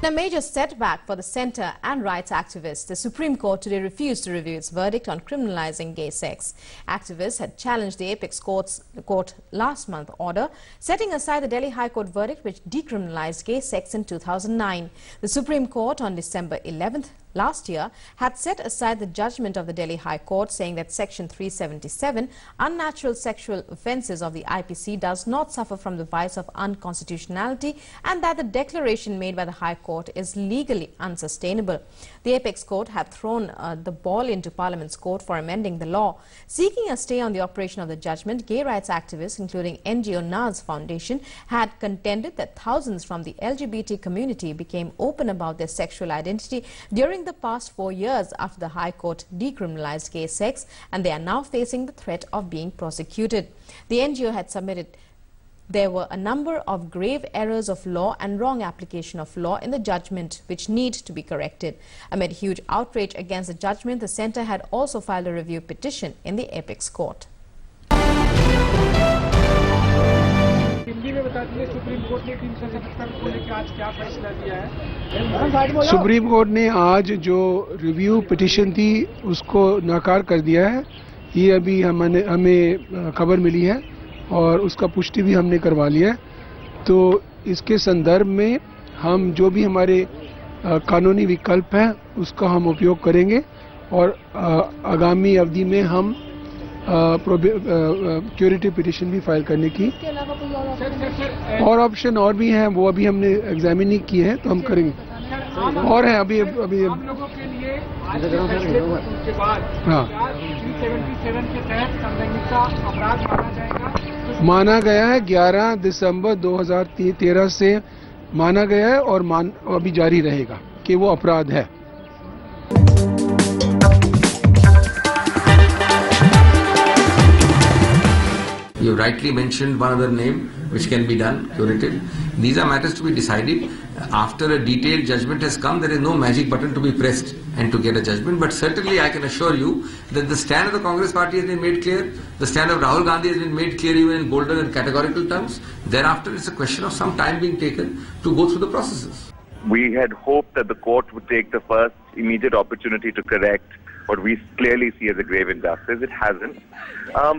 In a major setback for the centre and rights activists, the Supreme Court today refused to review its verdict on criminalising gay sex. Activists had challenged the apex court last month order, setting aside the Delhi High Court verdict which decriminalised gay sex in 2009. The Supreme Court on December 11th last year had set aside the judgment of the Delhi High Court, saying that Section 377, unnatural sexual offences of the IPC, does not suffer from the vice of unconstitutionality and that the declaration made by the High Court is legally unsustainable. The apex court had thrown the ball into Parliament's court for amending the law. Seeking a stay on the operation of the judgment, gay rights activists, including NGO Naz Foundation, had contended that thousands from the LGBT community became open about their sexual identity during the past 4 years after the High Court decriminalised gay sex, and they are now facing the threat of being prosecuted. The NGO had submitted there were a number of grave errors of law and wrong application of law in the judgment which need to be corrected. Amid huge outrage against the judgment, the centre had also filed a review petition in the apex court. Supreme court ने आज जो review petition थी उसको नाकार कर दिया है। ये अभी हमें खबर मिली है और उसका पुष्टि भी हमने करवा लिया है। तो इसके संदर्भ में हम जो भी हमारे कानूनी विकल्प हैं उसका हम उपयोग करेंगे और आगामी अवधि में हम क्यूरेटिव पिटिशन भी फाइल करने की और ऑप्शन और भी हैं, वो अभी हमने एग्जामिन नहीं किए हैं, तो हम करेंगे और हैं अभी आप लोगों के लिए आज के बाद 377 के तहत संलग्नता अपराध माना जाएगा। माना गया है 11 दिसंबर 2013 से माना गया है और अभी जारी रहेगा कि वो अपराध है। You rightly mentioned one other name which can be done, curative. These are matters to be decided. After a detailed judgment has come, there is no magic button to be pressed and to get a judgment. But certainly I can assure you that the stand of the Congress party has been made clear. The stand of Rahul Gandhi has been made clear even in bolder and categorical terms. Thereafter it's a question of some time being taken to go through the processes. We had hoped that the court would take the first immediate opportunity to correct what we clearly see as a grave injustice. It hasn't.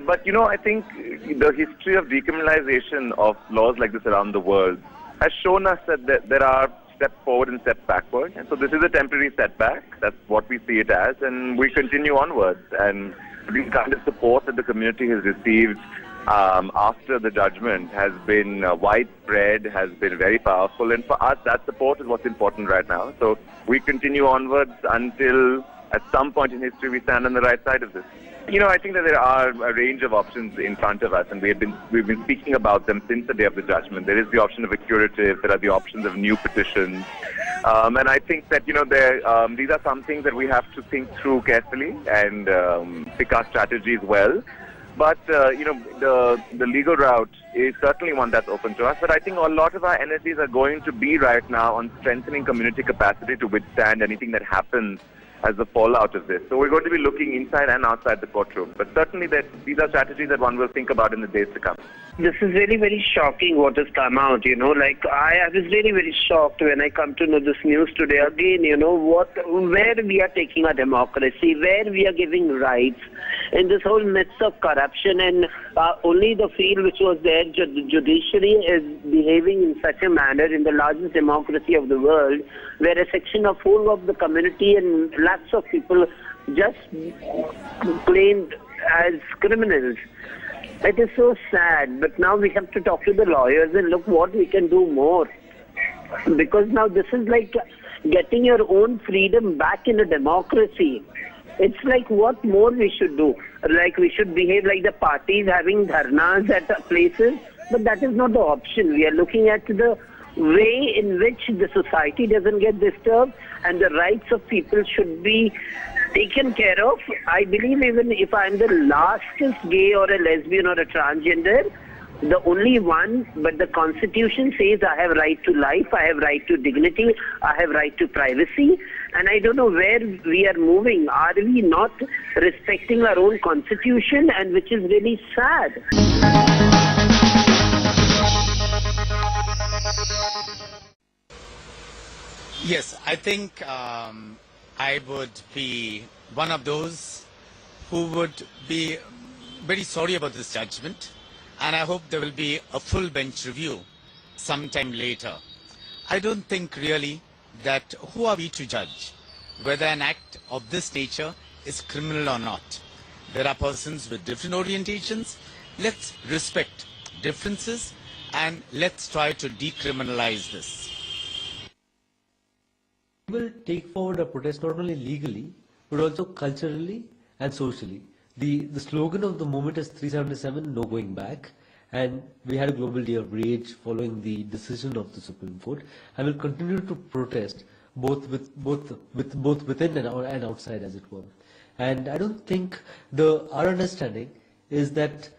But, you know, I think the history of decriminalization of laws like this around the world has shown us that there are steps forward and steps backward. And so this is a temporary setback. That's what we see it as. And we continue onwards. And the kind of support that the community has received after the judgment has been widespread, has been very powerful. And for us, that support is what's important right now. So we continue onwards until at some point in history we stand on the right side of this. You know, I think that there are a range of options in front of us, and we've been speaking about them since the day of the judgment. There is the option of a curative, there are the options of new petitions, and I think that, you know, these are some things that we have to think through carefully and pick our strategies well. But, you know, the legal route is certainly one that's open to us. But I think a lot of our energies are going to be right now on strengthening community capacity to withstand anything that happens as the fallout of this. So we're going to be looking inside and outside the courtroom. But certainly these are strategies that one will think about in the days to come. This is really very shocking what has come out, you know, like I was really very shocked when I come to know this news today. Again, you know, where we are taking our democracy, where we are giving rights in this whole midst of corruption, and only the field which was there, the judiciary, is behaving in such a manner in the largest democracy of the world, where a section of whole of the community and lots of people just claimed as criminals. It is so sad, but now we have to talk to the lawyers and look what we can do more. Because now this is like getting your own freedom back in a democracy. It's like what more we should do. Like we should behave like the parties having dharnas at places, but that is not the option. We are looking at the way in which the society doesn't get disturbed and the rights of people should be taken care of. I believe even if I'm the lastest gay or a lesbian or a transgender, the only one, but the Constitution says I have right to life, I have right to dignity, I have right to privacy, and I don't know where we are moving. Are we not respecting our own Constitution, and which is really sad. Yes, I think I would be one of those who would be very sorry about this judgment, and I hope there will be a full bench review sometime later. I don't think really that who are we to judge whether an act of this nature is criminal or not. There are persons with different orientations. Let's respect differences and let's try to decriminalize this. We will take forward a protest not only legally but also culturally and socially. The slogan of the movement is 377, no going back, and we had a global day of rage following the decision of the Supreme Court, and will continue to protest both within and outside, as it were. And I don't think our understanding is that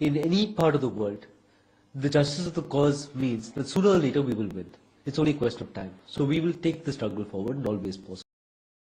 in any part of the world, the justice of the cause means that sooner or later we will win. It's only a question of time. So we will take the struggle forward in all ways possible.